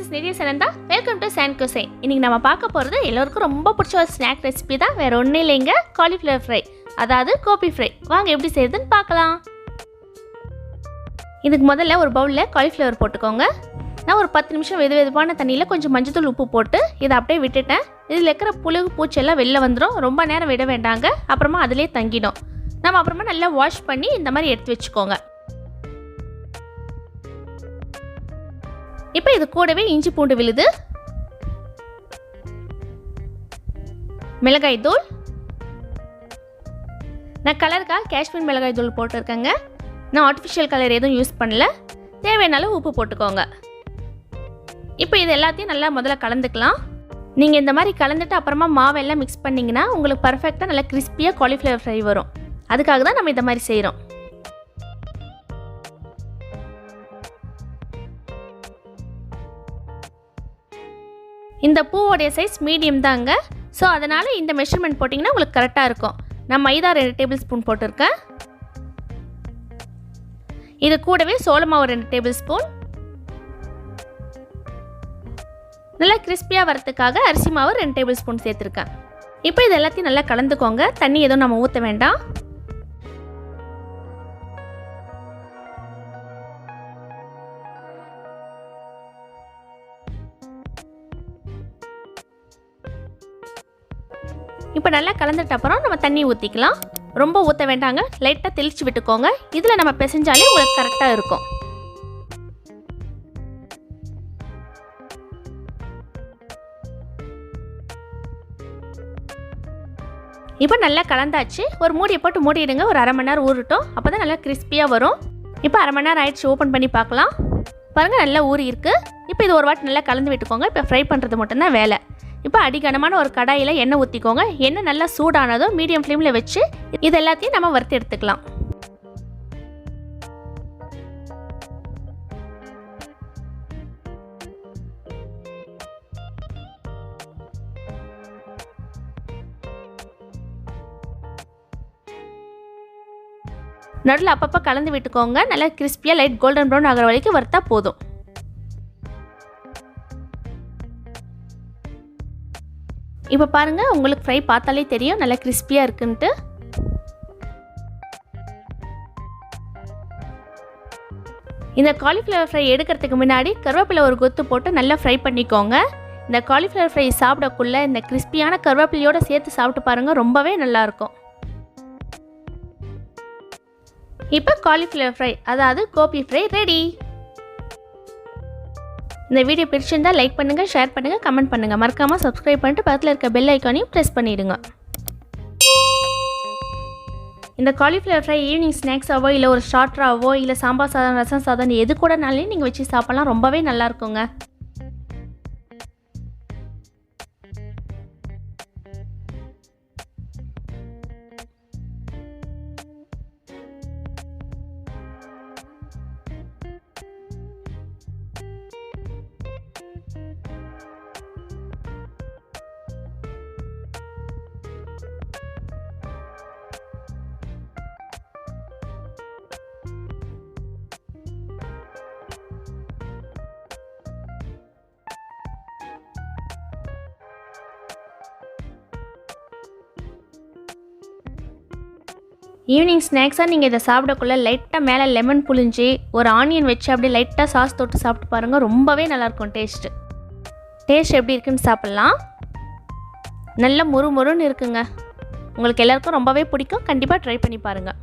Friends, நிறைய சனந்தா. Welcome to sand cuisine. இன்னைக்கு நம்ம பார்க்க போகிறது எல்லாருக்கும் ரொம்ப பிடிச்ச ஒரு ஸ்நாக் ரெசிபி தான். வேறு ஒன்றும் இல்லைங்க, காலிஃப்ளவர் ஃப்ரை, அதாவது கோபி ஃப்ரை. வாங்க எப்படி செய்யுதுன்னு பார்க்கலாம். இதுக்கு முதல்ல ஒரு பவுலில் காலிஃப்ளவர் போட்டுக்கோங்க. நான் ஒரு 10 நிமிஷம் வெதுவெதுப்பான தண்ணியில் கொஞ்சம் மஞ்சத்தூள் உப்பு போட்டு இதை அப்படியே விட்டுட்டேன். இதில் இருக்கிற புழுகு பூச்செல்லாம் வெளில வந்துடும். ரொம்ப நேரம் விட வேண்டாங்க, அப்புறமா அதிலே தங்கிடும். நம்ம அப்புறமா நல்லா வாஷ் பண்ணி இந்த மாதிரி எடுத்து வச்சுக்கோங்க. இப்போ இது கூடவே இஞ்சி பூண்டு விழுது, மிளகாய் தூள், நான் கலருக்காக காஷ்மீர் மிளகாய் தூள் போட்டிருக்கேங்க. நான் ஆர்டிஃபிஷியல் கலர் எதுவும் யூஸ் பண்ணல. தேவையான அளவு உப்பு போட்டுக்கோங்க. இப்போ இது எல்லாத்தையும் நல்லா முதல்ல கலந்துக்கலாம். நீங்கள் இந்த மாதிரி கலந்துட்டு அப்புறமா மாவெல்லாம் மிக்ஸ் பண்ணிங்கன்னா உங்களுக்கு பர்ஃபெக்டாக நல்லா கிறிஸ்பியாக காலிஃப்ளவர் ஃப்ரை வரும். அதுக்காக தான் நம்ம இந்த மாதிரி செய்கிறோம். இந்த பூவோடைய சைஸ் மீடியம் தாங்க. ஸோ அதனால் இந்த மெஷர்மெண்ட் போட்டிங்கன்னா உங்களுக்கு கரெக்டாக இருக்கும். நான் மைதா 2 டேபிள் ஸ்பூன் போட்டிருக்கேன். இது கூடவே சோள மாவு 2 டேபிள் ஸ்பூன். நல்லா கிறிஸ்பியாக வரத்துக்காக அரிசி மாவு 2 டேபிள் ஸ்பூன் சேர்த்துருக்கேன். இப்போ இது எல்லாத்தையும் நல்லா கலந்துக்கோங்க. தண்ணி எதுவும் நம்ம ஊற்ற வேண்டாம். இப்போ நல்லா கலந்துட்ட அப்புறம் நம்ம தண்ணி ஊற்றிக்கலாம். ரொம்ப ஊற்ற வேண்டாங்க, லைட்டாக தெளித்து விட்டுக்கோங்க. இதில் நம்ம பிசைஞ்சாலே உங்களுக்கு கரெக்டாக இருக்கும். இப்போ நல்லா கலந்தாச்சு. ஒரு மூடியை போட்டு மூடிடுங்க. ஒரு அரை மணி நேரம் ஊறட்டும். அப்போ தான் நல்லா கிறிஸ்பியாக வரும். இப்போ அரை மணி நேரம் ஆயிடுச்சு. ஓப்பன் பண்ணி பார்க்கலாம். பாருங்கள், நல்லா ஊறி இருக்குது. இப்போ இது ஒரு வாட்டி நல்லா கலந்து விட்டுக்கோங்க. இப்போ ஃப்ரை பண்ணுறது மட்டும்தான் வேலை. இப்போ அடிகனமான ஒரு கடாயில் எண்ணெய் ஊற்றிக்கோங்க. எண்ணெய் நல்லா சூடானதும் மீடியம் ஃப்ளேமில் வச்சு இது எல்லாத்தையும் நம்ம வறுத்து எடுத்துக்கலாம். நடுவில் அப்பப்போ கலந்து விட்டுக்கோங்க. நல்லா கிறிஸ்பியாக லைட் கோல்டன் ப்ரௌன் ஆகிற வரைக்கும் வறுத்தா போதும். இப்போ பாருங்கள், உங்களுக்கு ஃப்ரை பார்த்தாலே தெரியும் நல்லா கிறிஸ்பியாக இருக்குன்ட்டு. இந்த காலிஃப்ளவர் ஃப்ரை எடுக்கிறதுக்கு முன்னாடி கருவேப்பிலை ஒரு கொத்து போட்டு நல்லா ஃப்ரை பண்ணிக்கோங்க. இந்த காலிஃப்ளவர் ஃப்ரை சாப்பிடக்குள்ள இந்த கிறிஸ்பியான கருவேப்பிலையோடு சேர்த்து சாப்பிட்டு பாருங்கள், ரொம்பவே நல்லாயிருக்கும். இப்போ காலிஃப்ளவர் ஃப்ரை, அதாவது கோபி ஃப்ரை ரெடி. இந்த வீடியோ பிடிச்சிருந்தால் லைக் பண்ணுங்கள், ஷேர் பண்ணுங்கள், கமெண்ட் பண்ணுங்கள். மறக்காமல் சப்ஸ்கிரைப் பண்ணிட்டு பக்கத்தில் இருக்க பெல் ஐக்கானையும் ப்ரெஸ் பண்ணிவிடுங்க. இந்த காலிஃப்ளவர் ஃப்ரை ஈவினிங் ஸ்நாக்ஸாவோ இல்லை ஒரு ஸ்டார்டராகவோ இல்லை சாம்பார் சாதம், ரசம் சாதம் எது கூடனாலையும் நீங்கள் வச்சு சாப்பிட்லாம். ரொம்பவே நல்லாயிருக்குங்க. ஈவினிங் ஸ்நாக்ஸாக நீங்கள் இதை சாப்பிடக்குள்ள லைட்டாக மேலே லெமன் புழிஞ்சி ஒரு ஆனியன் வச்சு அப்படியே லைட்டாக சாஸ் தொட்டு சாப்பிட்டு பாருங்கள். ரொம்பவே நல்லாயிருக்கும். டேஸ்ட் எப்படி இருக்குன்னு சாப்பிட்லாம். நல்ல முறுமுறுன்னு இருக்குங்க. உங்களுக்கு எல்லாருக்கும் ரொம்பவே பிடிக்கும். கண்டிப்பாக ட்ரை பண்ணி பாருங்கள்.